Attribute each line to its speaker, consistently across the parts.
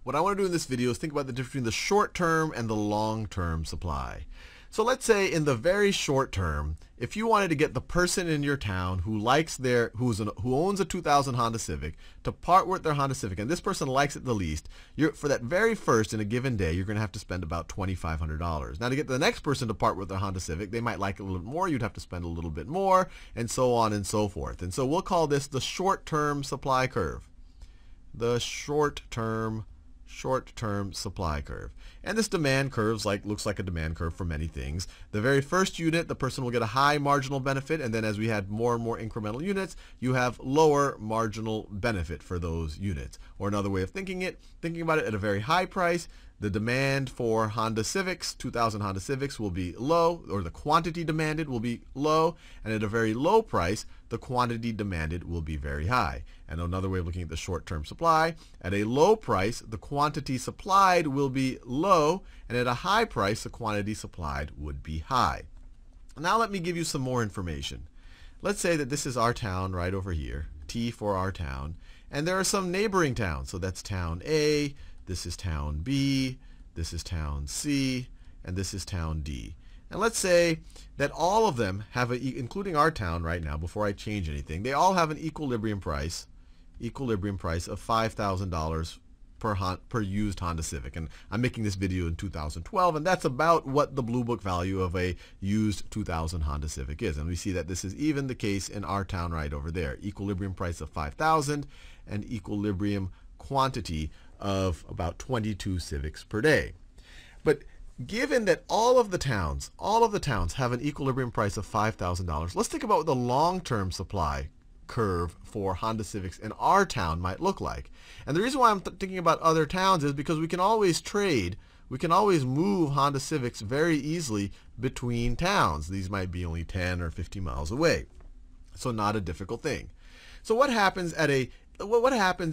Speaker 1: What I want to do in this video is think about the difference between the short-term and the long-term supply. So let's say in the very short term, if you wanted to get the person in your town who owns a 2000 Honda Civic to part with their Honda Civic, and this person likes it the least, for that very first in a given day, you're going to have to spend about $2,500. Now to get the next person to part with their Honda Civic, they might like it a little bit more, you'd have to spend a little bit more, and so on and so forth. And so we'll call this the short-term supply curve. The short-term supply curve. And this demand curve looks like a demand curve for many things. The very first unit, the person will get a high marginal benefit, and then as we had more and more incremental units, you have lower marginal benefit for those units. Or another way of thinking about it, at a very high price, the demand for Honda Civics, 2000 Honda Civics, will be low, or the quantity demanded will be low, and at a very low price, the quantity demanded will be very high. And another way of looking at the short-term supply, at a low price, the quantity supplied will be low, and at a high price, the quantity supplied would be high. Now let me give you some more information. Let's say that this is our town right over here, T for our town, and there are some neighboring towns. So that's town A, this is town B, this is town C, and this is town D. And let's say that all of them have, including our town right now, before I change anything, they all have an equilibrium price of $5,000 per used Honda Civic. And I'm making this video in 2012, and that's about what the Blue Book value of a used 2000 Honda Civic is. And we see that this is even the case in our town right over there. Equilibrium price of $5,000 and equilibrium quantity of about 22 Civics per day. But given that all of the towns have an equilibrium price of $5,000, let's think about what the long-term supply curve for Honda Civics in our town might look like. And the reason why I'm thinking about other towns is because we can always trade, we can always move Honda Civics very easily between towns. These might be only 10 or 50 miles away. So not a difficult thing. So what happens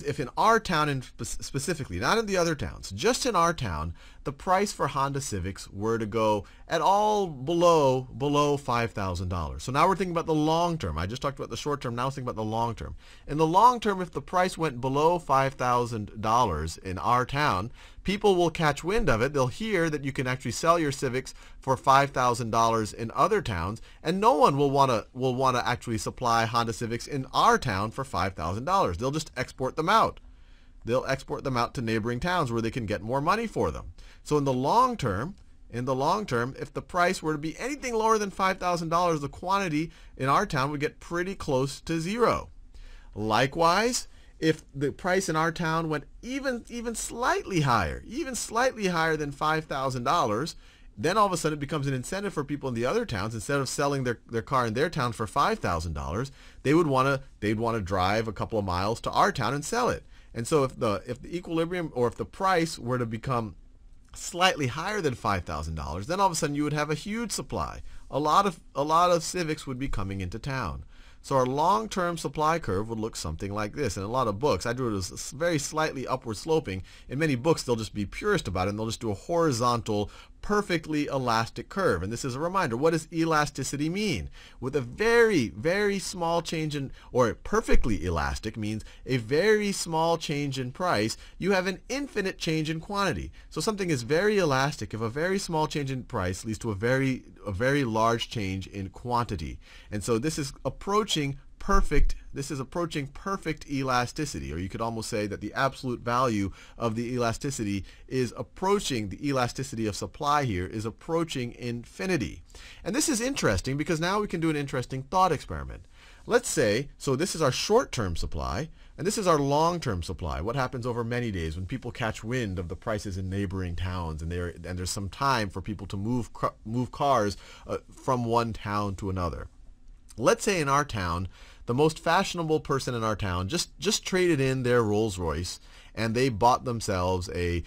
Speaker 1: if in our town, specifically, not in the other towns, just in our town, the price for Honda Civics were to go at all below $5,000? So now we're thinking about the long term. I just talked about the short term, now let's think about the long term. In the long term, if the price went below $5,000 in our town, people will catch wind of it. They'll hear that you can actually sell your Civics for $5,000 in other towns, and no one will want to actually supply Honda Civics in our town for $5,000. They'll just export them out. They'll export them out to neighboring towns where they can get more money for them. So in the long term, if the price were to be anything lower than $5,000, the quantity in our town would get pretty close to zero. Likewise, if the price in our town went even slightly higher than $5,000, then all of a sudden it becomes an incentive for people in the other towns. Instead of selling their car in their town for $5,000, they'd want to drive a couple of miles to our town and sell it. And so if the equilibrium, or if the price were to become slightly higher than $5,000, then all of a sudden you would have a huge supply. A lot of Civics would be coming into town. So our long-term supply curve would look something like this. In a lot of books, I drew it as very slightly upward sloping. In many books, they'll just be purist about it, and they'll just do a horizontal, perfectly elastic curve. And this is a reminder. What does elasticity mean? With a very, very small change in, or perfectly elastic means a very small change in price, you have an infinite change in quantity. So something is very elastic if a very small change in price leads to a very large change in quantity. And so this is approaching perfect elasticity, or you could almost say that the absolute value of the elasticity is approaching, the elasticity of supply here is approaching infinity. And this is interesting because now we can do an interesting thought experiment. Let's say, so this is our short-term supply, and this is our long-term supply. What happens over many days when people catch wind of the prices in neighboring towns, and there's some time for people to move cars from one town to another. Let's say in our town, the most fashionable person in our town just traded in their Rolls Royce, and they bought themselves a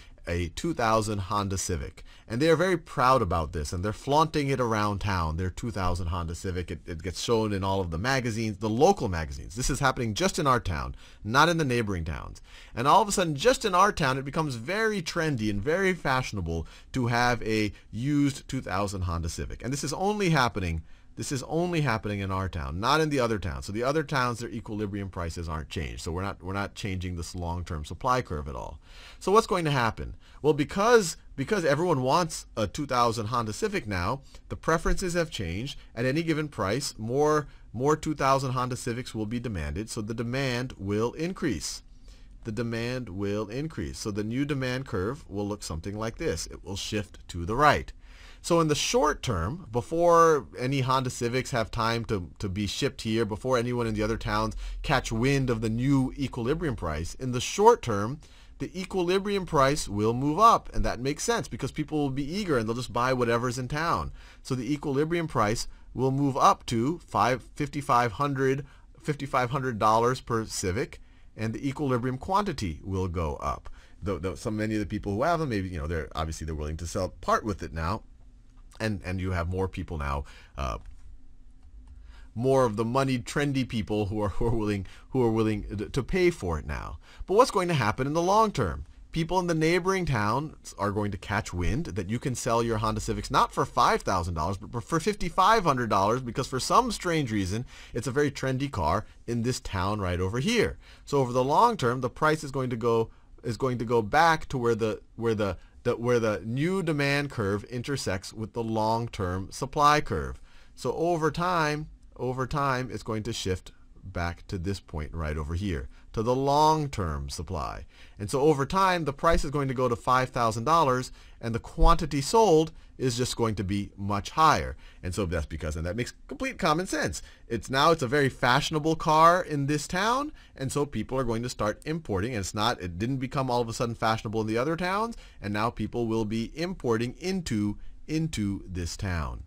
Speaker 1: 2000 Honda Civic. And they are very proud about this, and they're flaunting it around town, their 2000 Honda Civic. It gets shown in all of the magazines, the local magazines. This is happening just in our town, not in the neighboring towns. And all of a sudden, just in our town, it becomes very trendy and very fashionable to have a used 2000 Honda Civic. And this is only happening This is only happening in our town, not in the other towns. So the other towns, their equilibrium prices aren't changed. So we're not changing this long-term supply curve at all. So what's going to happen? Well, because everyone wants a 2000 Honda Civic now, the preferences have changed. At any given price, more 2000 Honda Civics will be demanded, so the demand will increase. The demand will increase. So the new demand curve will look something like this. It will shift to the right. So in the short term, before any Honda Civics have time to be shipped here, before anyone in the other towns catch wind of the new equilibrium price, in the short term, the equilibrium price will move up. And that makes sense because people will be eager and they'll just buy whatever's in town. So the equilibrium price will move up to $5,500 per Civic, and the equilibrium quantity will go up. Though many of the people who have them, maybe they're willing to part with it now. And you have more people now, more of the moneyed, trendy people who are willing to pay for it now. But what's going to happen in the long term? People in the neighboring towns are going to catch wind that you can sell your Honda Civics not for $5,000, but for $5,500 because for some strange reason it's a very trendy car in this town right over here. So over the long term, the price is going to go back to where the new demand curve intersects with the long-term supply curve. So over time, it's going to shift back to this point right over here, to the long-term supply. And so over time, the price is going to go to $5,000, and the quantity sold is just going to be much higher. And so that's because, and that makes complete common sense. It's a very fashionable car in this town, and so people are going to start importing. And it didn't become all of a sudden fashionable in the other towns, and now people will be importing into this town.